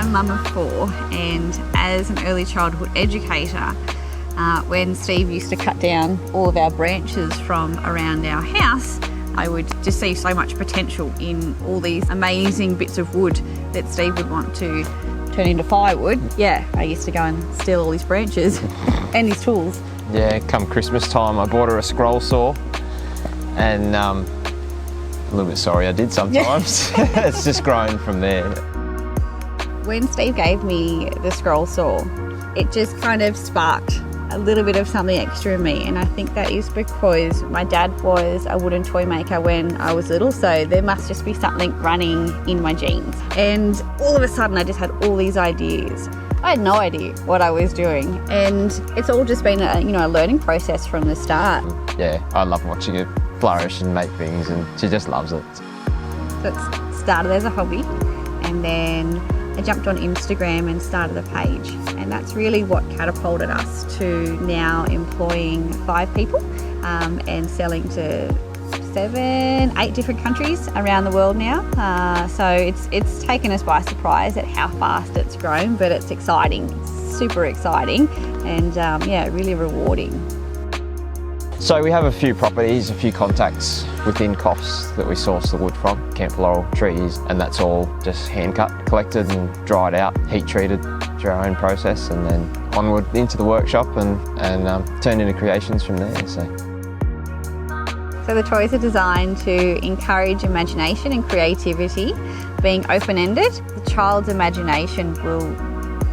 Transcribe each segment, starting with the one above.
mum of 4, and as an early childhood educator, when Steve used to cut down all of our branches from around our house, I would just see so much potential in all these amazing bits of wood that Steve would want to turn into firewood. Yeah, I used to go and steal all his branches and his tools. Yeah, come Christmas time I bought her a scroll saw, and a little bit sorry I did sometimes. It's just grown from there. When Steve gave me the scroll saw, it just kind of sparked a little bit of something extra in me, and I think that is because my dad was a wooden toy maker when I was little, so there must just be something running in my genes. And all of a sudden I just had all these ideas. I had no idea what I was doing, and it's all just been a learning process from the start. Yeah, I love watching it flourish and make things, and she just loves it. So it started as a hobby, and then I jumped on Instagram and started a page, and that's really what catapulted us to now employing 5 people and selling to 7, 8 different countries around the world now. So it's taken us by surprise at how fast it's grown, but it's exciting, super exciting, and really rewarding. So we have a few properties, a few contacts within Coffs that we source the wood from, camp laurel trees, and that's all just hand cut, collected and dried out, heat treated through our own process, and then onward into the workshop and turned into creations from there. So the toys are designed to encourage imagination and creativity. Being open-ended, the child's imagination will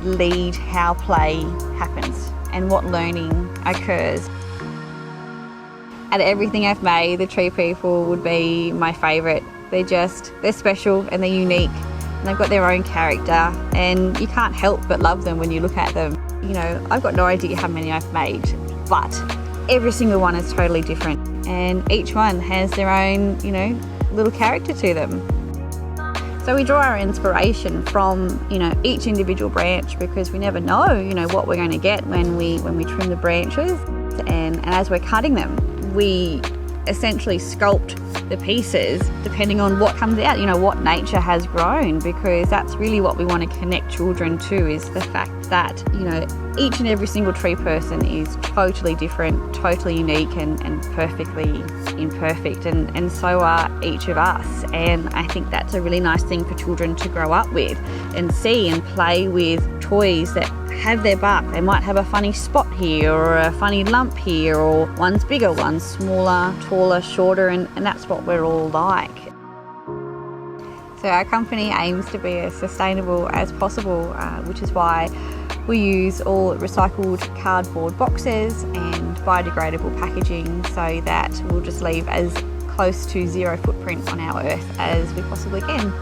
lead how play happens and what learning occurs. Out of everything I've made, the tree people would be my favourite. They're special and they're unique, and they've got their own character, and you can't help but love them when you look at them. You know, I've got no idea how many I've made, but every single one is totally different, and each one has their own, little character to them. So we draw our inspiration from, each individual branch, because we never know, what we're going to get when we trim the branches, and as we're cutting them, we essentially sculpt the pieces depending on what comes out, what nature has grown, because that's really what we want to connect children to, is the fact that, each and every single tree person is totally different, totally unique, and perfectly imperfect, and so are each of us. And I think that's a really nice thing for children to grow up with and see and play with toys that have their bark. They might have a funny spot here or a funny lump here, or one's bigger, one's smaller, taller, shorter, and that's what we're all like. So our company aims to be as sustainable as possible, which is why we use all recycled cardboard boxes and biodegradable packaging, so that we'll just leave as close to zero footprint on our earth as we possibly can.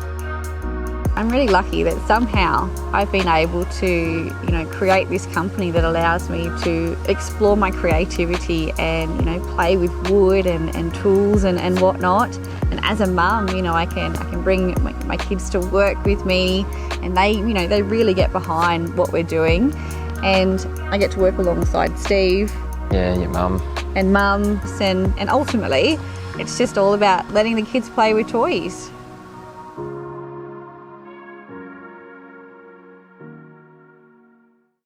I'm really lucky that somehow I've been able to, create this company that allows me to explore my creativity and, play with wood and tools and whatnot. And as a mum, I can bring my kids to work with me, and they really get behind what we're doing. And I get to work alongside Steve. Yeah, your mum. And mums, and ultimately, it's just all about letting the kids play with toys.